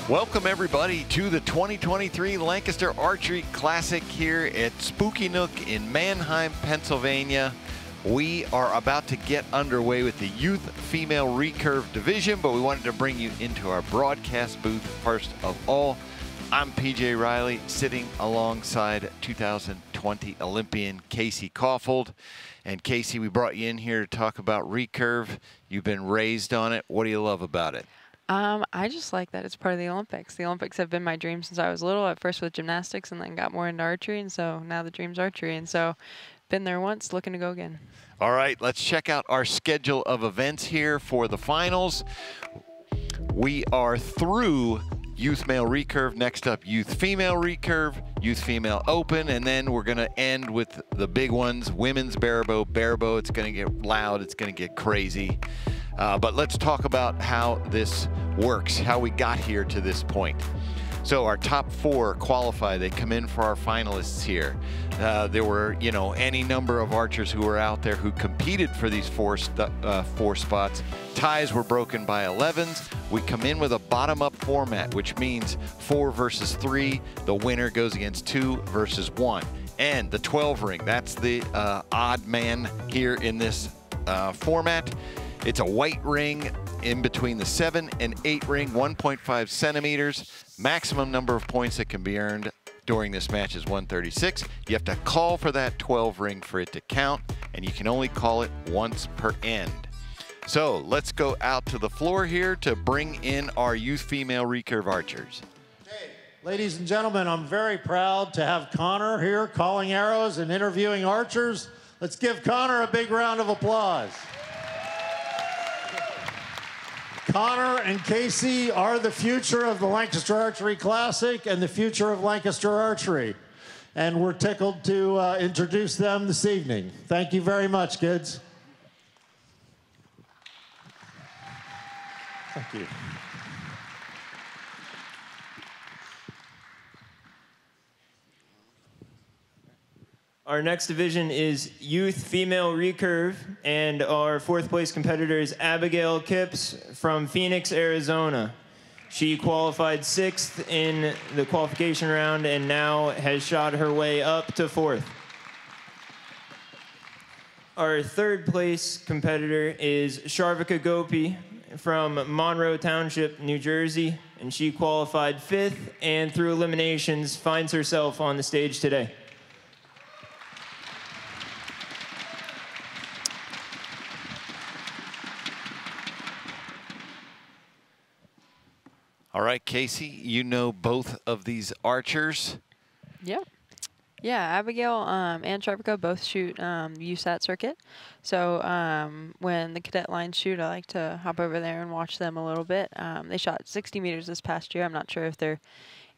Welcome everybody to the 2023 Lancaster Archery Classic here at Spooky Nook in Mannheim, Pennsylvania. We are about to get underway with the Youth Female Recurve division, but we wanted to bring you into our broadcast booth first of all. I'm PJ Riley, sitting alongside 2020 Olympian Casey Caulfield. And Casey, we brought you in here to talk about recurve. You've been raised on it. What do you love about it? I just like that it's part of the Olympics. The Olympics have been my dream since I was little, at first with gymnastics and then got more into archery, and so now the dream's archery. And so been there once, looking to go again. All right, let's check out our schedule of events here for the finals. We are through Youth Male Recurve. Next up, Youth Female Recurve, Youth Female Open, and then we're going to end with the big ones, Women's Barebow. Barebow, it's going to get loud, it's going to get crazy. But let's talk about how this works, how we got here to this point. So our top 4 qualify. They come in for our finalists here. There were, any number of archers who were out there who competed for these four spots. Ties were broken by 11s. We come in with a bottom-up format, which means 4 versus 3. The winner goes against 2 versus 1. And the 12 ring, that's the odd man here in this format. It's a white ring in between the 7 and 8 ring, 1.5 centimeters. Maximum number of points that can be earned during this match is 136. You have to call for that 12 ring for it to count, and you can only call it once per end. So let's go out to the floor here to bring in our Youth Female Recurve archers. Okay. Ladies and gentlemen, I'm very proud to have Connor here calling arrows and interviewing archers. Let's give Connor a big round of applause. Connor and Casey are the future of the Lancaster Archery Classic and the future of Lancaster Archery. And we're tickled to introduce them this evening. Thank you very much, kids. Thank you. Our next division is Youth Female Recurve, and our 4th place competitor is Abigail Kippes from Phoenix, Arizona. She qualified 6th in the qualification round and now has shot her way up to 4th. Our 3rd place competitor is Charvika Gopi from Monroe Township, New Jersey, and she qualified 5th and through eliminations finds herself on the stage today. All right, Casey, you know both of these archers. Yeah. Yeah, Abigail and Charvika both shoot USAT circuit. So when the cadet lines shoot, I like to hop over there and watch them a little bit. They shot 60 meters this past year. I'm not sure if they're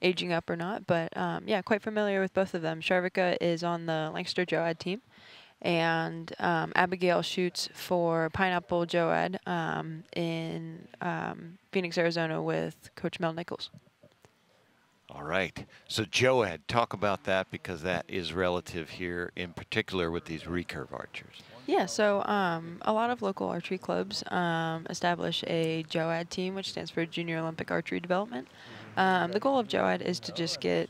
aging up or not, but yeah, quite familiar with both of them. Charvika is on the Lancaster Joad team, and Abigail shoots for Pineapple Joad in Phoenix, Arizona with Coach Mel Nichols. All right. So Joad, talk about that, because that is relative here in particular with these recurve archers. Yeah, so a lot of local archery clubs establish a JOAD team, which stands for Junior Olympic Archery Development. The goal of JOAD is to just get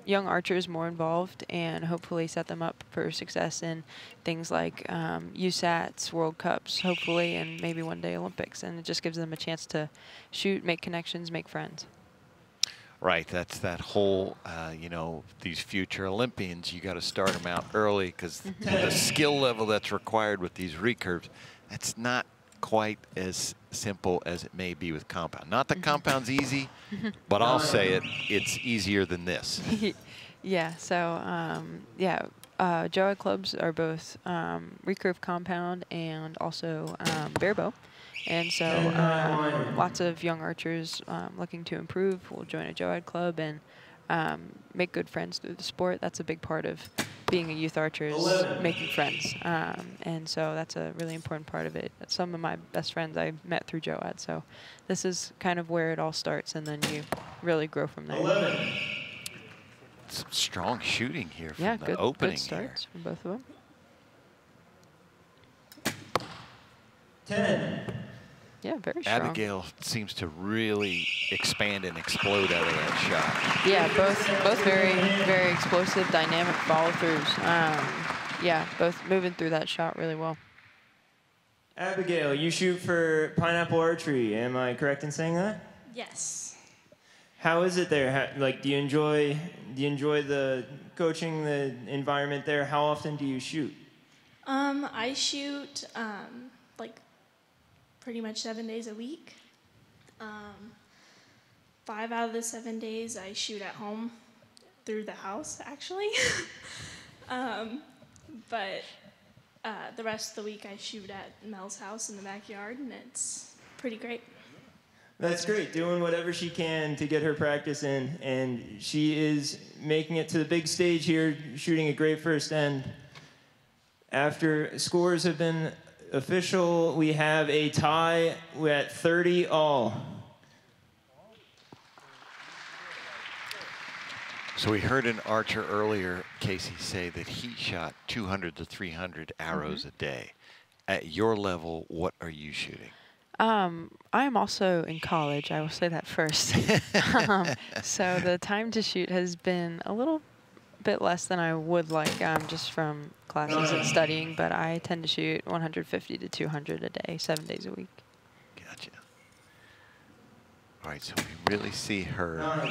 young archers more involved and hopefully set them up for success in things like USATs, World Cups, hopefully, and maybe one day Olympics. And it just gives them a chance to shoot, make connections, make friends. Right, that's that whole, these future Olympians, you got to start them out early, because the skill level that's required with these recurves, that's not quite as simple as it may be with compound. Not that compound's easy, but I'll say it, it's easier than this. Yeah, so JOAD clubs are both recurve compound and also barebow. And so lots of young archers looking to improve will join a JOAD club and make good friends through the sport. That's a big part of being a youth archer, is making friends. And so that's a really important part of it. Some of my best friends I met through JOAD. So this is kind of where it all starts, and then you really grow from there. Some strong shooting here from the good, opening good starts from both of them. 10. Yeah, very strong. Abigail seems to really expand and explode out of that shot. Yeah, both very, very explosive, dynamic follow-throughs. Yeah, both moving through that shot really well. Abigail, you shoot for Pineapple Archery. Am I correct in saying that? Yes. How is it there? Do you enjoy the coaching, the environment there? How often do you shoot? I shoot like pretty much 7 days a week. 5 out of the 7 days I shoot at home through the house, actually. But the rest of the week I shoot at Mel's house in the backyard, and it's pretty great. That's great, doing whatever she can to get her practice in, and she is making it to the big stage here, shooting a great first end. After scores have been official, we have a tie at 30 all. So we heard an archer earlier, Casey, say that he shot 200 to 300 arrows a day. At your level, what are you shooting? I'm also in college. I will say that first. So the time to shoot has been a little bit less than I would like, just from classes and studying, but I tend to shoot 150 to 200 a day, 7 days a week. Gotcha. All right, so we really see her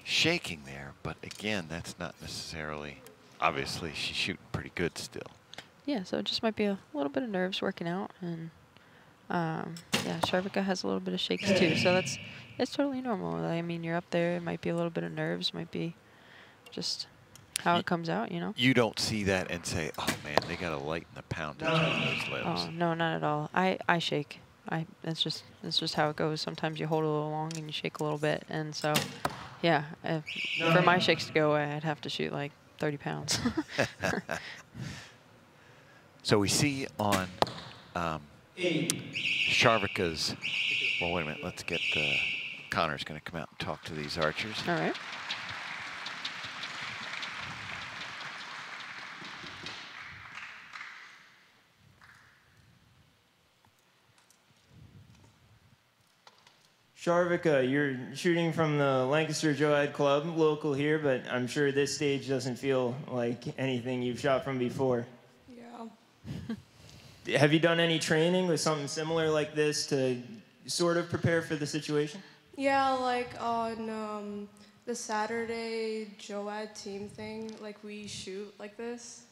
shaking there, but again, that's not necessarily, obviously she's shooting pretty good still. Yeah, so it just might be a little bit of nerves working out, and yeah, Charvika has a little bit of shakes too, so it's totally normal. I mean, you're up there, it might be a little bit of nerves, might be just how it comes out, you know? You don't see that and say, oh man, they got to lighten the poundage on those lips. Oh, no, not at all. I shake. It's just how it goes. Sometimes you hold a little long and you shake a little bit, and so, yeah, for my shakes to go away, I'd have to shoot like 30 pounds. So we see on Charvika's, well, wait a minute, let's get Connor's going to come out and talk to these archers. All right. Charvika, you're shooting from the Lancaster Joad Club, local here, but I'm sure this stage doesn't feel like anything you've shot from before. Yeah. Have you done any training with something similar like this to sort of prepare for the situation? Yeah, like on the Saturday Joad team thing, like we shoot like this.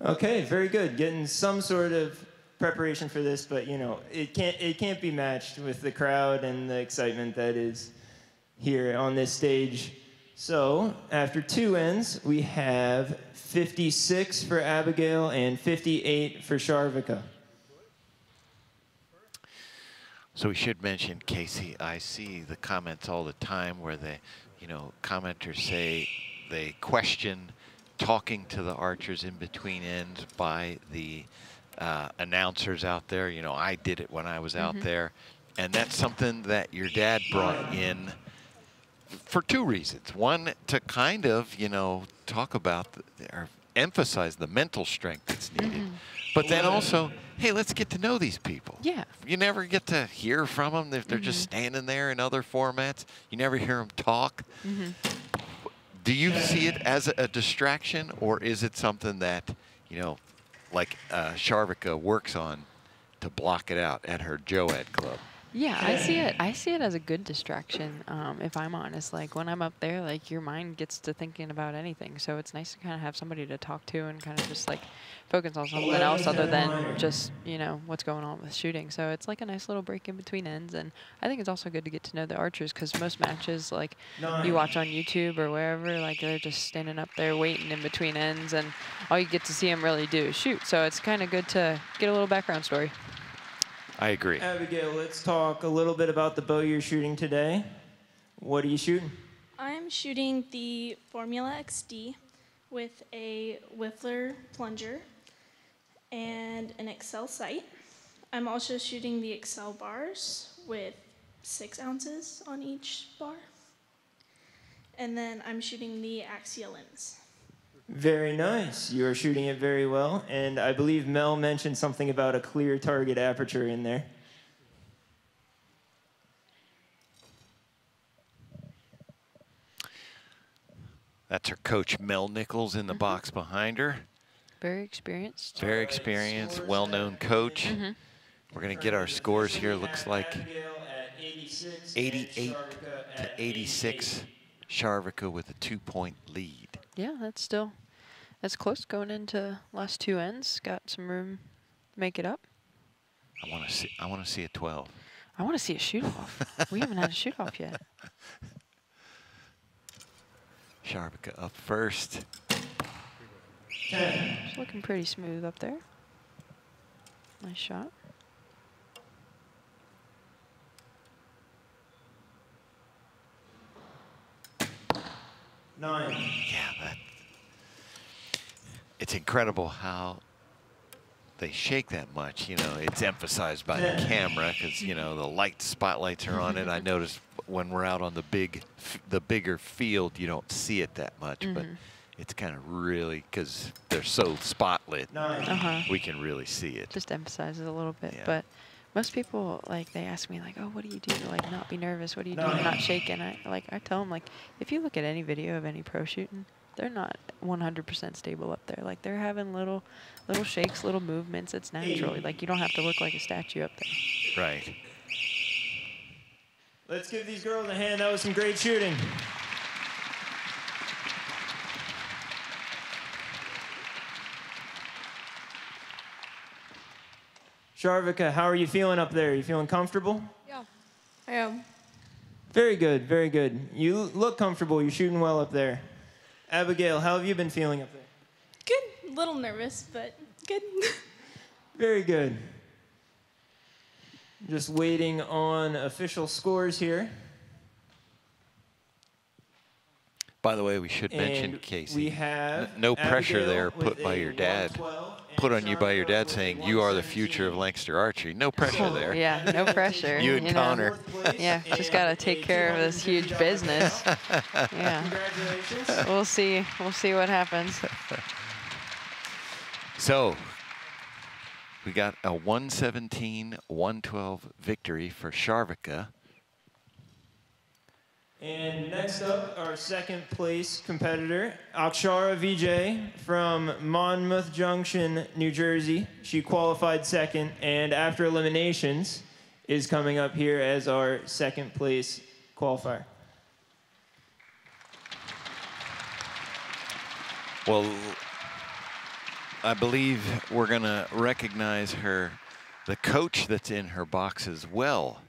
Okay, very good. Getting some sort of preparation for this, but you know, it can't be matched with the crowd and the excitement that is here on this stage. So after 2 ends, we have 56 for Abigail and 58 for Charvika. So we should mention, Casey, I see the comments all the time where the, commenters say they question talking to the archers in between ends by the announcers out there. I did it when I was out there. And that's something that your dad brought in for 2 reasons. One, to kind of, talk about or emphasize the mental strength that's needed. But then also, hey, let's get to know these people. Yeah. You never get to hear from them if they're just standing there in other formats. You never hear them talk. Do you see it as a distraction, or is it something that, like Charvika works on to block it out at her Joad club? Yeah, I see it. I see it as a good distraction. If I'm honest, like when I'm up there, like your mind gets to thinking about anything. So it's nice to kind of have somebody to talk to and kind of just like focus on something else other than just what's going on with shooting. So it's like a nice little break in between ends. And I think it's also good to get to know the archers, because most matches like you watch on YouTube or wherever, like they're just standing up there waiting in between ends, and all you get to see them really do is shoot. So it's kind of good to get a little background story. I agree. Abigail, let's talk a little bit about the bow you're shooting today. What are you shooting? I'm shooting the Formula XD with a Whiffler plunger and an Excel sight. I'm also shooting the Excel bars with 6 ounces on each bar. And then I'm shooting the Axial lens. Very nice. You are shooting it very well. And I believe Mel mentioned something about a clear target aperture in there. That's her coach, Mel Nichols, in the box behind her. Very experienced. Very experienced, well-known coach. We're going to get our scores here. Looks like 88 to 86. Charvika with a 2-point lead. Yeah, that's close going into last two ends. Got some room to make it up. I want to see a 12. I want to see a shoot-off. We haven't had a shoot-off yet. Charvika up first. It's looking pretty smooth up there. Nice shot. Nine. Yeah, it's incredible how they shake that much. You know, it's emphasized by the camera because, you know, the light spotlights are on it. I notice when we're out on the bigger field, you don't see it that much, but it's kind of really, because they're so spotlit, we can really see it. Just emphasizes a little bit, Yeah. but most people, like, they ask me, like, oh, what do you do to, like, not be nervous? What do you do to not shake? And I tell them, like, if you look at any video of any pro shooting, they're not 100% stable up there. Like, they're having little shakes, little movements. It's natural. Like, you don't have to look like a statue up there. Right. Let's give these girls a hand. That was some great shooting. Charvika, how are you feeling up there? You feeling comfortable? Yeah, I am. Very good, very good. You look comfortable. You're shooting well up there. Abigail, how have you been feeling up there? Good. A little nervous, but good. Very good. Just waiting on official scores here. By the way, we should mention, And Casey, we have no pressure Abigail there with put by a your dad. 112 and Put on you by your dad Charvika saying, with you are the 117. future of Lancaster Archery. No pressure there. Yeah, no pressure. You and know. Connor. Yeah, just got to take care of this huge business. Yeah. Congratulations. We'll see. We'll see what happens. So we got a 117-112 victory for Charvika. And next up, our second place competitor, Akshara Vijay from Monmouth Junction, New Jersey. She qualified second, and after eliminations is coming up here as our second place qualifier. Well, I believe we're going to recognize the coach that's in her box as well,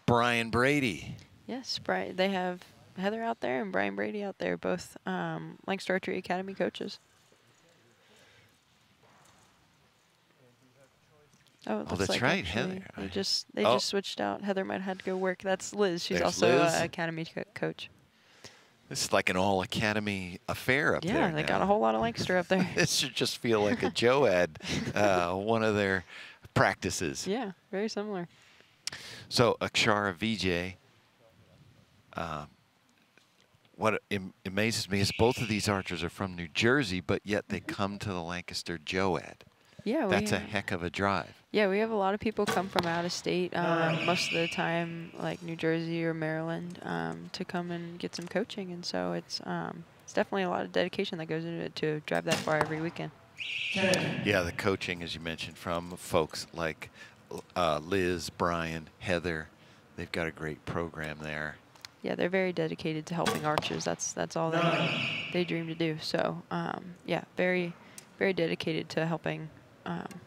Brian Brady. Yes, Brian. They have Heather out there and Brian Brady out there, both Lancaster Archery Academy coaches. Oh, it looks that's like right, actually Heather. They just switched out. Heather might have had to go work. That's Liz. She's There's also Liz. an academy coach. This is like an all-academy affair up there. Yeah, they got a whole lot of Lancaster up there. This should just feel like a JOAD, one of their practices. Yeah, very similar. So Akshara Vijay, what amazes me is both of these archers are from New Jersey, but yet they come to the Lancaster JOAD. Yeah, That's a heck of a drive. Yeah, we have a lot of people come from out of state, most of the time, like New Jersey or Maryland, to come and get some coaching. And so it's definitely a lot of dedication that goes into it to drive that far every weekend. Yeah, the coaching, as you mentioned, from folks like Liz, Brian, Heather. They've got a great program there. Yeah, they're very dedicated to helping archers. That's all they dream to do. So, yeah, very, very dedicated to helping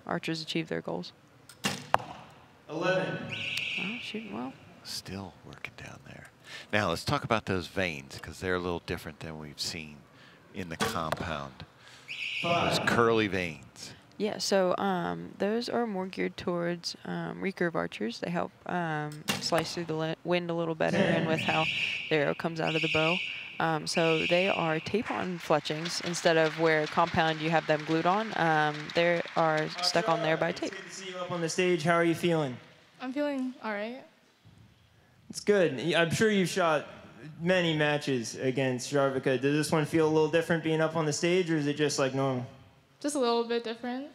archers achieve their goals. 11. Oh, shooting well. Still working down there. Now let's talk about those veins, because they're a little different than we've seen in the compound. Those curly veins. Yeah, so those are more geared towards recurve archers. They help slice through the wind a little better and with how the arrow comes out of the bow. So they are tape-on fletchings instead of where compound you have them glued on. They are stuck on there by tape. It's good to see you up on the stage. How are you feeling? I'm feeling all right. It's good. I'm sure you've shot many matches against Charvika. Does this one feel a little different being up on the stage, or is it just like normal? Just a little bit different.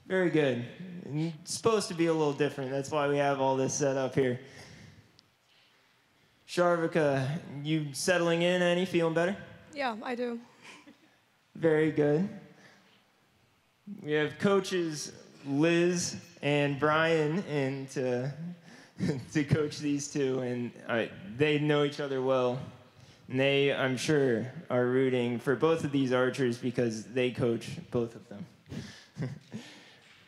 Very good. It's supposed to be a little different. That's why we have all this set up here. Charvika, you settling in any? Feeling better? Yeah, I do. Very good. We have coaches Liz and Brian in to coach these two, and they know each other well. And they, I'm sure, are rooting for both of these archers because they coach both of them.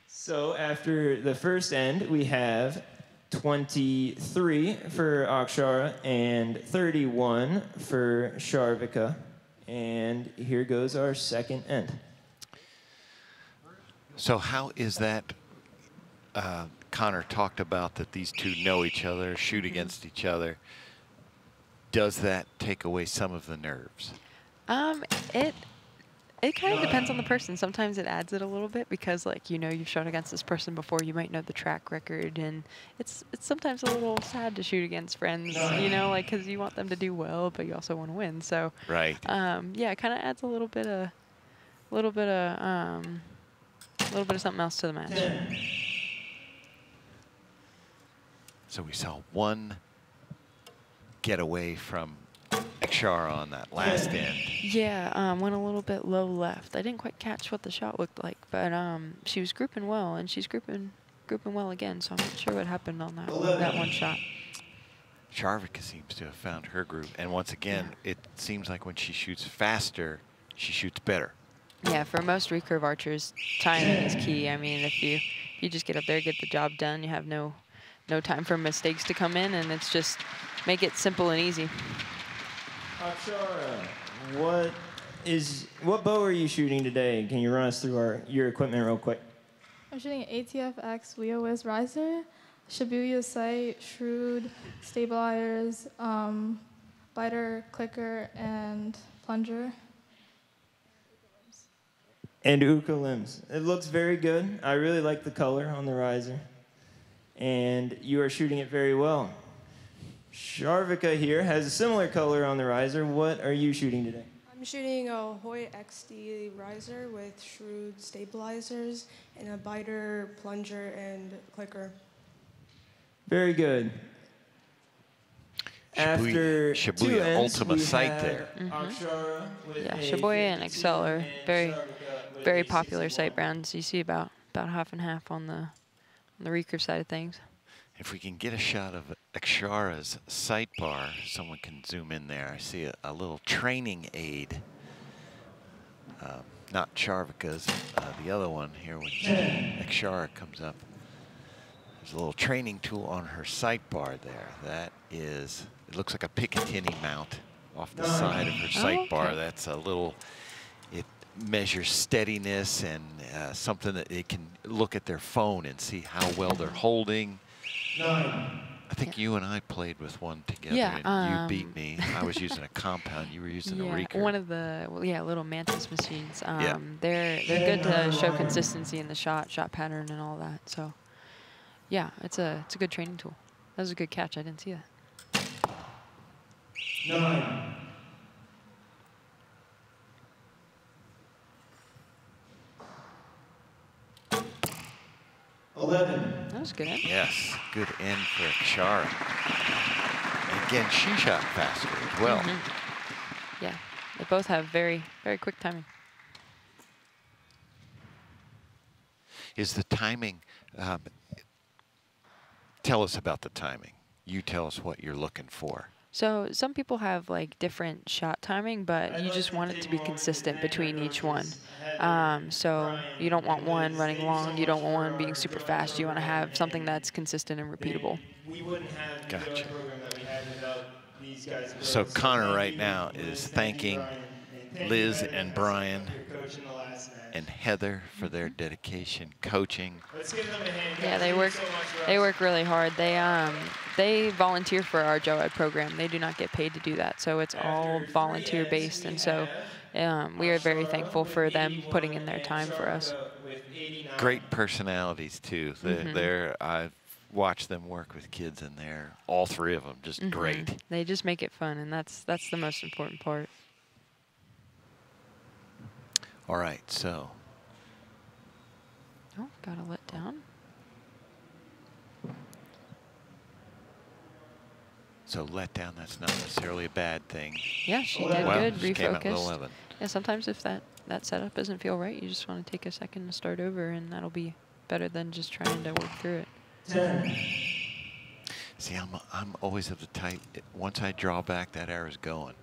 So after the first end, we have 23 for Akshara and 31 for Charvika. And here goes our second end. So how is that? Connor talked about that these two know each other, shoot against each other. Does that take away some of the nerves? It kind of depends on the person. Sometimes it adds it a little bit because, like, you know, you've shot against this person before. You might know the track record, and it's sometimes a little sad to shoot against friends, you know, like, because you want them to do well, but you also want to win. So, right. Yeah, it kind of adds a little bit of something else to the match. So we saw one get away from Akshara on that last end. Yeah, went a little bit low left. I didn't quite catch what the shot looked like, but she was grouping well, and she's grouping well again. So I'm not sure what happened on that one shot. Charvika seems to have found her groove, and once again, it seems like when she shoots faster, she shoots better. Yeah, for most recurve archers, timing is key. I mean, if you just get up there, get the job done, you have no time for mistakes to come in, and it's just make it simple and easy. Akshara, what bow are you shooting today? Can you run us through your equipment real quick? I'm shooting an ATF-X Wheel Whiz riser, Shibuya sight, shrewd, stabilizers, biter, clicker, and plunger. And Uka limbs. It looks very good. I really like the color on the riser. And you are shooting it very well. Charvika here has a similar color on the riser. What are you shooting today? I'm shooting a Hoyt XD riser with shrewd stabilizers and a biter, plunger, and clicker. Very good. After Shibuya two ends, Ultima we sight have there. Akshara with Yeah, a Shibuya and 52 Excel are and very, Charvika with very a popular 61. sight brands. You see about half and half on the recurve side of things. If we can get a shot of Akshara's sight bar, someone can zoom in there. I see a little training aid. Not Charvika's, the other one here when Akshara comes up. There's a little training tool on her sight bar there. That is, it looks like a Picatinny mount off the side of her sight bar. That's a little, it measures steadiness and something that they can look at their phone and see how well they're holding. I think you and I played with one together, and you beat me. I was using a compound. You were using a recurve. One of the little Mantis machines. They're good to show consistency in the shot pattern and all that. So, yeah, it's a good training tool. That was a good catch. I didn't see that. 9. That was good. Yes, good end for Akshara. And again, she shot faster as well. Yeah, they both have very, very quick timing. Is the timing, tell us about the timing. You tell us what you're looking for. So some people have like different shot timing, but you just want it to be consistent between each one. So you don't want one running long. You don't want one being super fast. You want to have something that's consistent and repeatable. Gotcha. So Connor right now is thanking Liz and Brian and Heather for their dedication, coaching. Yeah, they work really hard. They volunteer for our JOAD program. They do not get paid to do that, so it's all volunteer based, and so we are very thankful for them putting in their time for us. Great personalities too. I've watched them work with kids, and they're all three of them just great. They just make it fun, and that's the most important part. All right, so. Oh, got a let down. So let down, that's not necessarily a bad thing. Yeah, she did Wow, good. she came out with Refocused. 11. Yeah, sometimes if that setup doesn't feel right, you just want to take a second to start over, and that'll be better than just trying to work through it. 10. See, I'm always of the type, once I draw back, that arrow's going.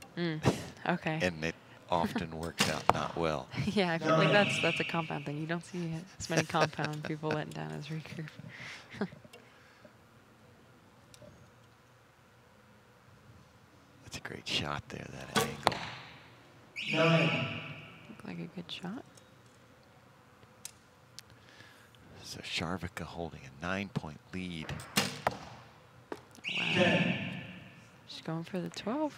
Okay. And it often works out not well. Yeah, I feel like that's a compound thing. You don't see as many compound people letting down as recurve. That's a great shot there, that angle. 9. Looked like a good shot. So Charvika holding a 9-point lead. Wow. 10. She's going for the 12.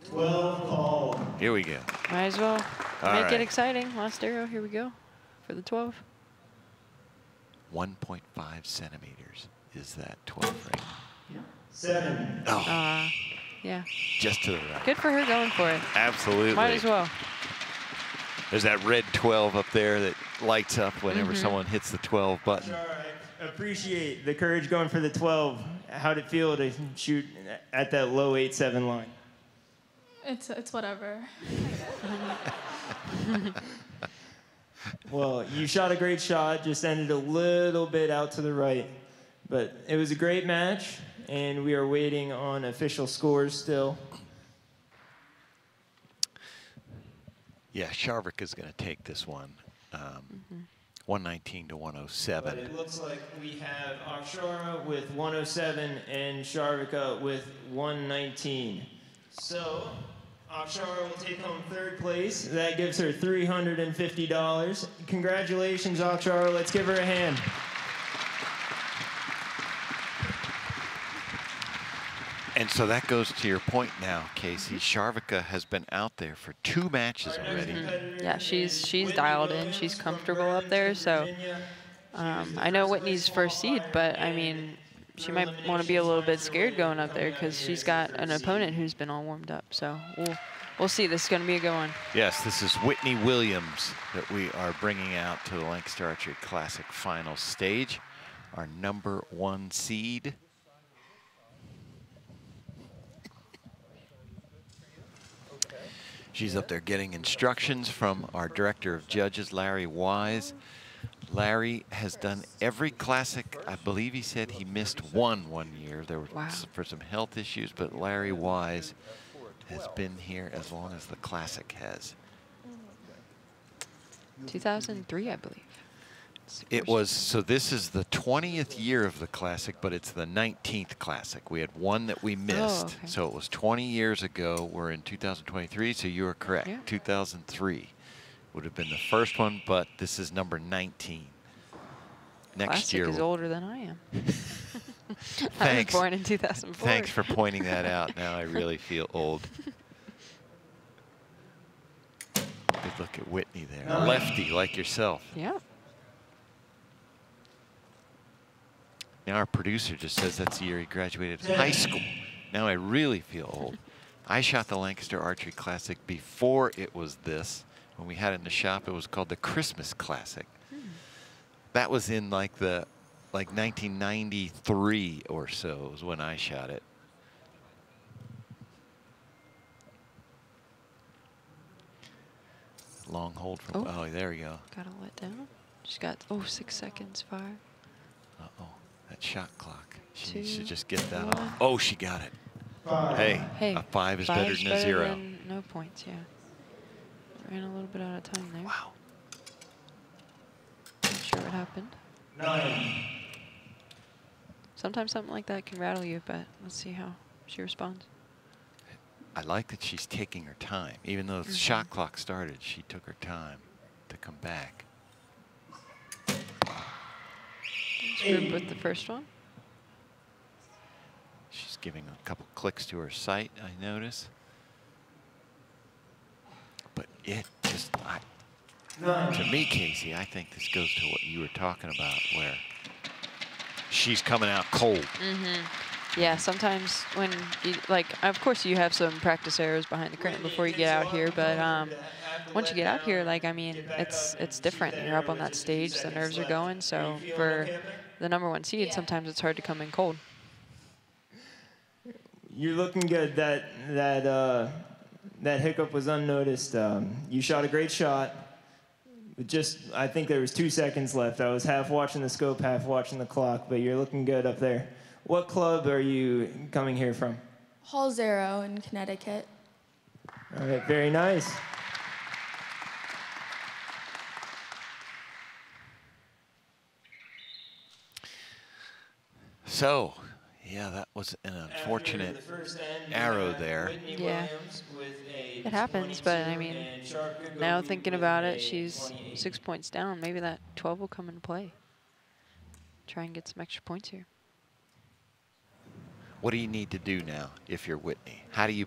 12 call. Here we go. Might as well All make right. it exciting. Last arrow, here we go for the 12. 1.5 centimeters is that 12 ring. 7. Oh, Yeah. just to the right. Good for her going for it. Absolutely. Might as well. There's that red 12 up there that lights up whenever someone hits the 12 button. I appreciate the courage going for the 12. How'd it feel to shoot at that low 8-7 line? It's whatever. Well, you shot a great shot, just ended a little bit out to the right. But it was a great match, and we are waiting on official scores still. Yeah, Charvika's going to take this one. 119 to 107. But it looks like we have Akshara with 107 and Charvika with 119. So Akshara will take home 3rd place. That gives her $350. Congratulations, Akshara. Let's give her a hand. And so that goes to your point now, Casey. Charvika has been out there for 2 matches already. Yeah, she's dialed in. She's comfortable up there. So I know Whitney's first seed, but I mean, she might want to be a little bit scared going up there because she's got an opponent who's been all warmed up. So we'll see. This is going to be a good one. Yes, this is Whitney Williams that we are bringing out to the Lancaster Archery Classic final stage, our #1 seed. She's up there getting instructions from our director of judges, Larry Wise. Larry has done every classic. I believe he said he missed one year. There were for some health issues, but Larry Wise has been here as long as the classic has. 2003, I believe. It was, so this is the 20th year of the classic, but it's the 19th classic. We had one that we missed. Oh, okay. So it was 20 years ago. We're in 2023, so you are correct. Yeah. 2003 would have been the first one, but this is number 19. Next Classic year. is older than I am. Thanks. I was born in 2004. Thanks for pointing that out. Now I really feel old. Good look at Whitney there. A lefty like yourself. Yeah. Now our producer just says that's the year he graduated high school. Now I really feel old. I shot the Lancaster Archery Classic before it was this. When we had it in the shop, it was called the Christmas Classic. That was in like 1993 or so was when I shot it. Long hold from, oh, there we go. Got to let down. She's got, 6 seconds, 5. Uh-oh, that shot clock. She 2, needs to just get that 1. off. Oh, she got it. Hey, a 5 is better than a 0. Than no points, yeah. Ran a little bit out of time there. Wow. Not sure what happened. 9. Sometimes something like that can rattle you, but let's see how she responds. I like that she's taking her time. Even though the shot clock started, she took her time to come back. Group with the first one. She's giving a couple clicks to her sight, I notice. But it just, to me, Casey, I think this goes to what you were talking about, where she's coming out cold. Yeah, sometimes when you, of course you have some practice arrows behind the curtain before you get out here, but once you get out here, it's different. You're up on that stage, the nerves are going, so for the #1 seed, sometimes it's hard to come in cold. You're looking good. That hiccup was unnoticed. You shot a great shot. I think there was 2 seconds left. I was half watching the scope, half watching the clock, but you're looking good up there. What club are you coming here from? Hall 0 in Connecticut. All right, very nice. So, yeah, that was an unfortunate arrow there. Yeah, it happens, but I mean, now thinking about it, she's 6 points down. Maybe that 12 will come into play. Try and get some extra points here. What do you need to do now if you're Whitney? How do you,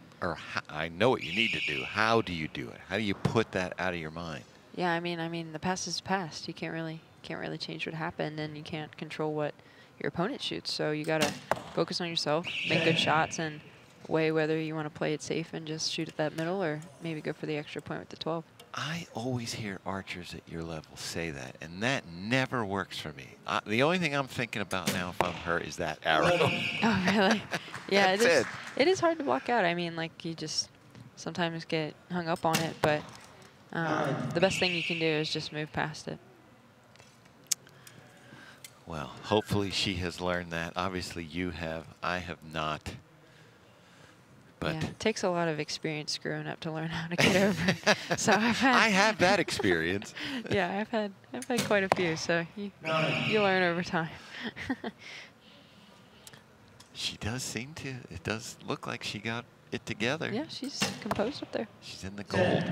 I know what you need to do. How do you do it? How do you put that out of your mind? Yeah, I mean, the past is past. You can't really change what happened, and you can't control what your opponent shoots. So you gotta focus on yourself, make good shots, and weigh whether you want to play it safe and just shoot at that middle, or maybe go for the extra point with the 12. I always hear archers at your level say that, and that never works for me. The only thing I'm thinking about now if I'm her is that arrow. Oh, really? Yeah, That's it is hard to block out. I mean, like, you just sometimes get hung up on it, but the best thing you can do is just move past it. Well, hopefully she has learned that. Obviously you have. I have not. But yeah, it takes a lot of experience screwing up to learn how to get over it. So I've had I have that experience. Yeah, I've had quite a few. So you learn over time. She does seem to. It does look like she got it together. Yeah, she's composed up there. She's in the gold.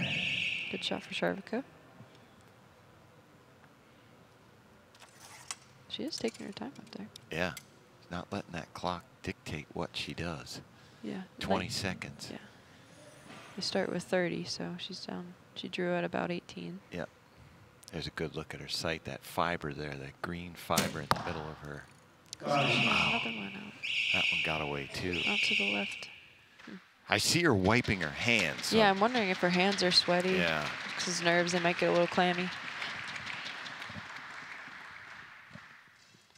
Good shot for Charvika. She is taking her time up there. Yeah, she's not letting that clock dictate what she does. Yeah. 20 seconds. Yeah. You start with 30, so she's down. She drew at about 18. Yep. There's a good look at her sight. That fiber there, that green fiber in the middle of her. Another one out. That one got away too. Out to the left. I see her wiping her hands. So yeah, I'm wondering if her hands are sweaty. Yeah. Because nerves, they might get a little clammy.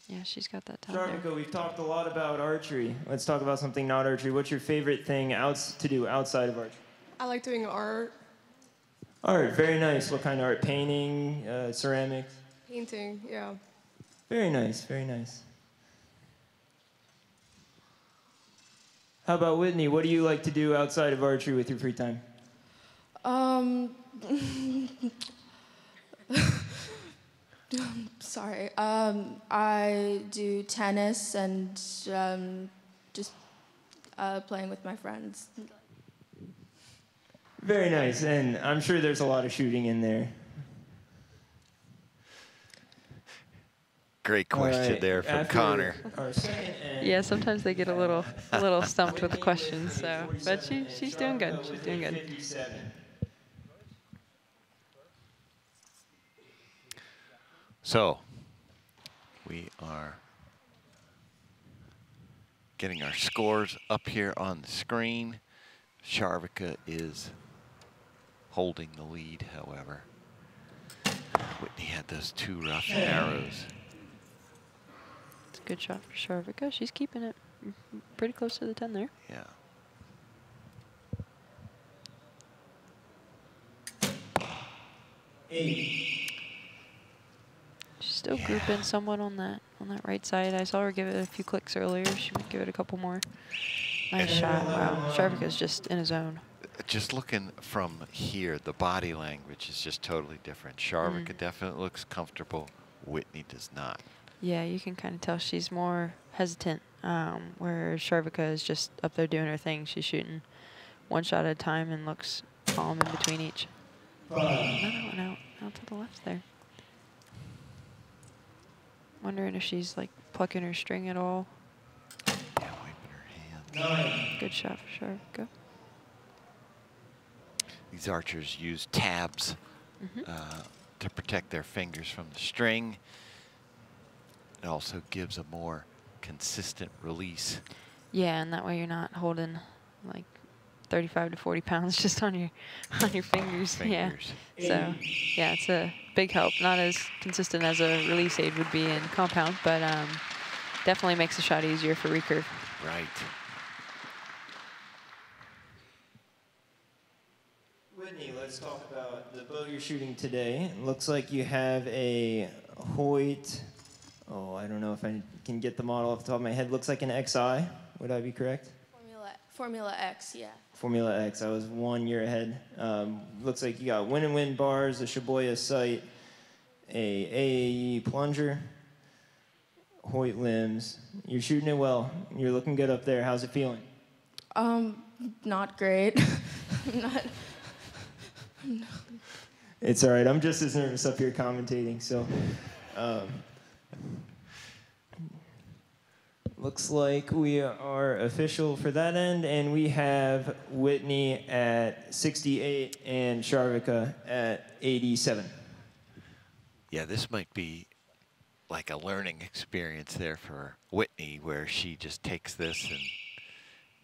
Yeah, she's got that time Charvika, there. we've talked a lot about archery. Let's talk about something not archery. What's your favorite thing to do outside of archery? I like doing art. Art, very nice. What kind of art? Painting, ceramics? Painting, yeah. Very nice, very nice. How about Whitney? What do you like to do outside of archery with your free time? Sorry. I do tennis and just playing with my friends. Very nice, and I'm sure there's a lot of shooting in there. Great question there from Connor. Yeah, sometimes they get a little stumped with the questions. So, but she's doing good. She's doing good. So, we are getting our scores up here on the screen. Charvika is holding the lead, however. Whitney had those 2 rough arrows. It's a good shot for Charvika. She's keeping it pretty close to the 10 there. Yeah. She's still grouping somewhat on that right side. I saw her give it a few clicks earlier. She might give it a couple more. Nice shot. Wow. Charvika's just in a zone. Just looking from here, the body language is just totally different. Charvika definitely looks comfortable. Whitney does not. Yeah, you can kind of tell she's more hesitant, where Charvika is just up there doing her thing. She's shooting one shot at a time and looks calm in between each. Another one out to the left there. Wondering if she's like plucking her string at all. Yeah, wiping her hands. Good shot for Charvika. These archers use tabs to protect their fingers from the string. It also gives a more consistent release. Yeah, and that way you're not holding like 35 to 40 pounds just on your fingers. Yeah. So yeah, it's a big help. Not as consistent as a release aid would be in compound, but definitely makes the shot easier for recurve. Right. let's talk about the bow you're shooting today. It looks like you have a Hoyt, oh, I don't know if I can get the model off the top of my head. Looks like an XI. Would I be correct? Formula X, yeah. Formula X. I was 1 year ahead. Looks like you got win-and-win bars, a Shibuya sight, a AAE plunger, Hoyt limbs. You're shooting it well. You're looking good up there. How's it feeling? Not great. Not. It's all right. I'm just as nervous up here commentating, so. Looks like we are official for that end, and we have Whitney at 68 and Charvika at 87. Yeah, this might be like a learning experience there for Whitney, where she just takes this and,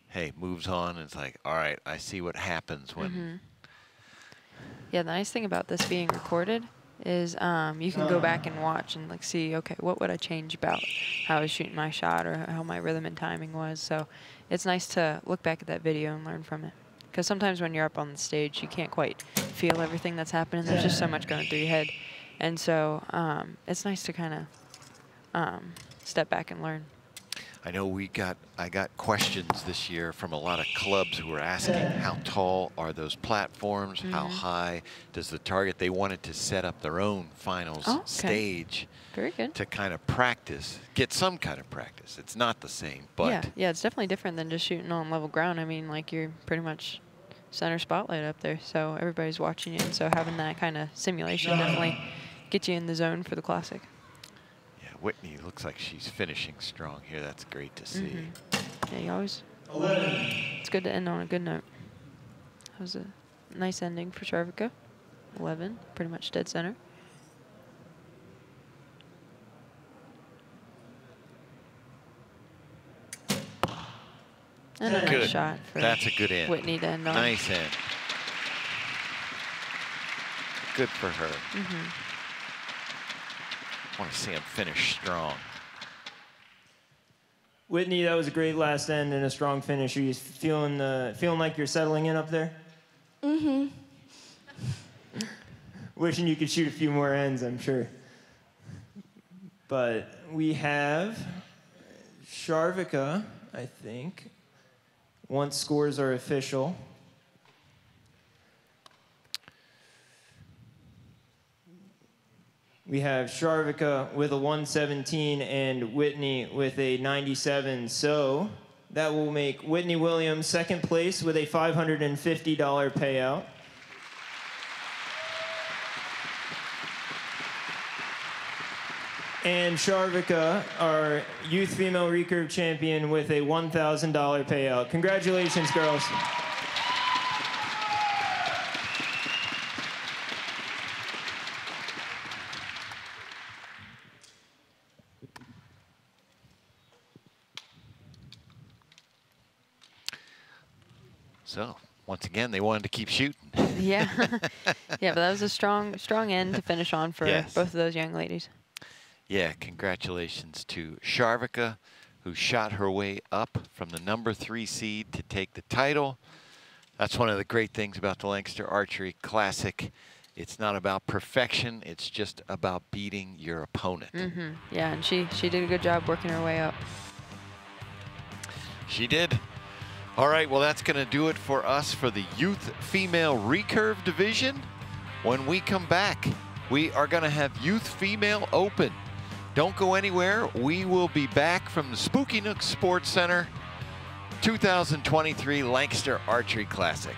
hey, moves on, and it's like, all right, I see what happens when. Yeah, the nice thing about this being recorded is you can go back and watch and like see, okay, what would I change about how I was shooting my shot or how my rhythm and timing was. So it's nice to look back at that video and learn from it. Because sometimes when you're up on the stage, you can't quite feel everything that's happening. There's just so much going through your head. And so it's nice to kind of step back and learn. I know I got questions this year from a lot of clubs who were asking how tall are those platforms, how high does the target. They wanted to set up their own finals stage. Very good. To kind of practice, get some kind of practice. It's not the same, but yeah, it's definitely different than just shooting on level ground. I mean, like you're pretty much center spotlight up there, so everybody's watching you, and so having that kind of simulation definitely gets you in the zone for the classic. Whitney looks like she's finishing strong here. That's great to see. Yeah, you always. It's good to end on a good note. That was a nice ending for Charvika. 11, pretty much dead center. And a nice shot for That's a good end. Whitney to end on. Nice end. Good for her. I want to see him finish strong. Whitney, that was a great last end and a strong finish. Are you feeling like you're settling in up there? Wishing you could shoot a few more ends, I'm sure. But we have Charvika, I think, once scores are official. We have Charvika with a 117 and Whitney with a 97. So that will make Whitney Williams second place with a $550 payout. And Charvika, our Youth Female Recurve champion, with a $1,000 payout. Congratulations, girls. So, once again, they wanted to keep shooting. Yeah. Yeah, but that was a strong end to finish on for both of those young ladies. Yeah, congratulations to Charvika, who shot her way up from the #3 seed to take the title. That's one of the great things about the Lancaster Archery Classic. It's not about perfection, it's just about beating your opponent. Yeah, and she did a good job working her way up. She did. All right, well, that's going to do it for us for the Youth Female Recurve division. When we come back, we are going to have Youth Female Open. Don't go anywhere. We will be back from the Spooky Nook Sports Center 2023 Lancaster Archery Classic.